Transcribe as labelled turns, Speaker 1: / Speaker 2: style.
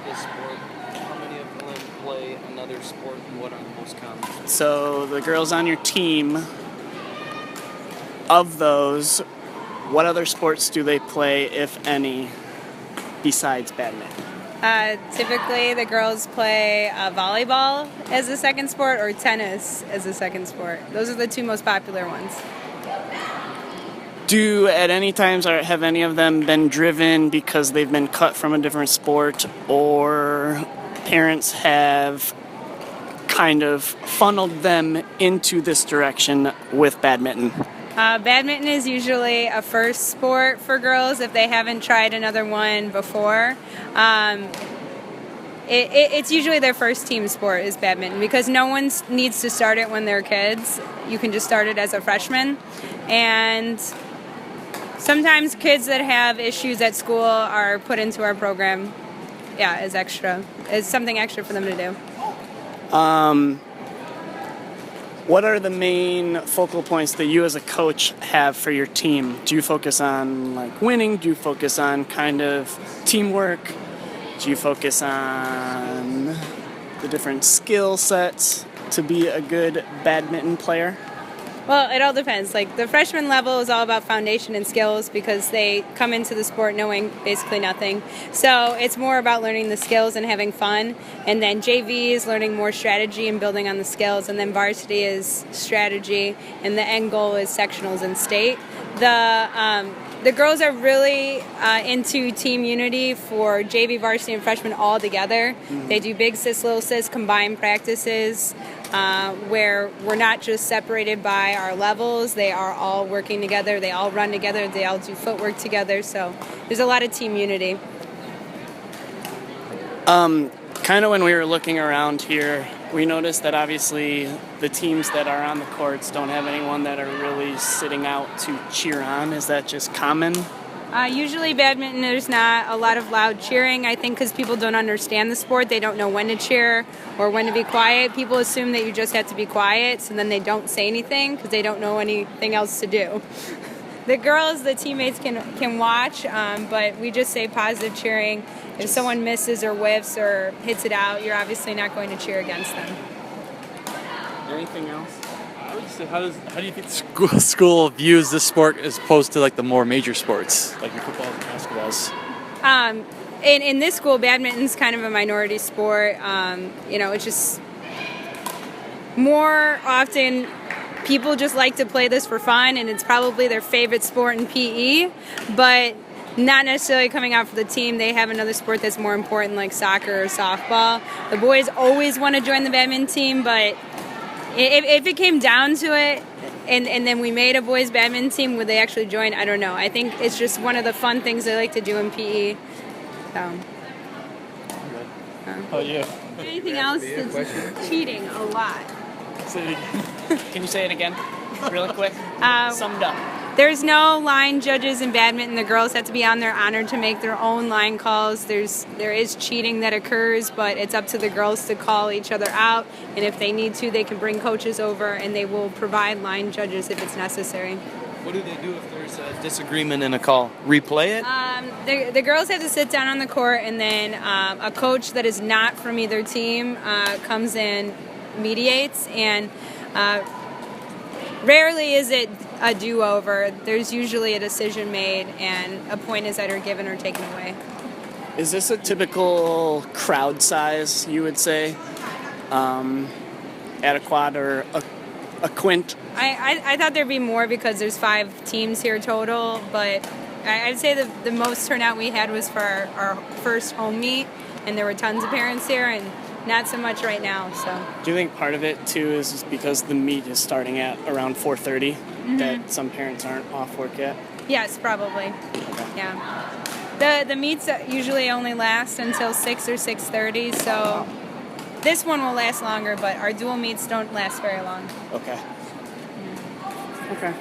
Speaker 1: this sport, how many of them play another sport, and what are the most common?
Speaker 2: So the girls on your team, of those, what other sports do they play, if any, besides badminton?
Speaker 3: Typically, the girls play volleyball as a second sport or tennis as a second sport. Those are the two most popular ones.
Speaker 2: Do at any times have any of them been driven because they've been cut from a different sport, or parents have kind of funneled them into this direction with badminton?
Speaker 3: Badminton is usually a first sport for girls if they haven't tried another one before. It's usually their first team sport is badminton because no one needs to start it when they're kids. You can just start it as a freshman. And sometimes kids that have issues at school are put into our program, as extra. It's something extra for them to do.
Speaker 2: What are the main focal points that you as a coach have for your team? Do you focus on winning? Do you focus on kind of teamwork? Do you focus on the different skill sets to be a good badminton player?
Speaker 3: Well, it all depends. The freshman level is all about foundation and skills because they come into the sport knowing basically nothing. So it's more about learning the skills and having fun. And then JV is learning more strategy and building on the skills. And then varsity is strategy. And the end goal is sectionals and state. The girls are really into team unity for JV, varsity, and freshmen all together. Mm-hmm. They do big sis, little sis combined practices. Where we're not just separated by our levels, they are all working together, they all run together, they all do footwork together, so there's a lot of team unity.
Speaker 2: Kind of when we were looking around here, we noticed that obviously the teams that are on the courts don't have anyone that are really sitting out to cheer on. Is that just common?
Speaker 3: Usually badminton, there's not a lot of loud cheering, I think because people don't understand the sport. They don't know when to cheer or when to be quiet. People assume that you just have to be quiet, so then they don't say anything because they don't know anything else to do. The girls, the teammates can watch, but we just say positive cheering. If someone misses or whiffs or hits it out, you're obviously not going to cheer against them.
Speaker 2: Anything else?
Speaker 4: I would say, how do you think school views this sport as opposed to the more major sports, like your football and basketballs?
Speaker 3: In this school, badminton's kind of a minority sport. It's just more often people just like to play this for fun, and it's probably their favorite sport in PE, but not necessarily coming out for the team. They have another sport that's more important, like soccer or softball. The boys always want to join the badminton team, but if it came down to it, and then we made a boys badminton team, would they actually join? I don't know. I think it's just one of the fun things they like to do in PE. So.
Speaker 4: Oh, yeah.
Speaker 3: Anything else that's cheating a lot.
Speaker 2: Say it again. Can you say it again, really quick? Summed up.
Speaker 3: There's no line judges in badminton. The girls have to be on their honor to make their own line calls. There is cheating that occurs, but it's up to the girls to call each other out. And if they need to, they can bring coaches over, and they will provide line judges if it's necessary.
Speaker 1: What do they do if there's a disagreement in a call? Replay it?
Speaker 3: The girls have to sit down on the court, and then a coach that is not from either team comes in, mediates, and rarely is it a do-over. There's usually a decision made, and a point is either given or taken away.
Speaker 2: Is this a typical crowd size, you would say, at a quad or a quint?
Speaker 3: I thought there'd be more because there's 5 teams here total, but I'd say the most turnout we had was for our first home meet, and there were tons of parents here, and not so much right now. So. Do
Speaker 2: you think part of it too is just because the meet is starting at around 4:30, that some parents aren't off work yet?
Speaker 3: Yes, probably. Okay. Yeah. The meets usually only last until 6 or 6:30, so this one will last longer, but our dual meets don't last very long.
Speaker 2: Okay. Okay.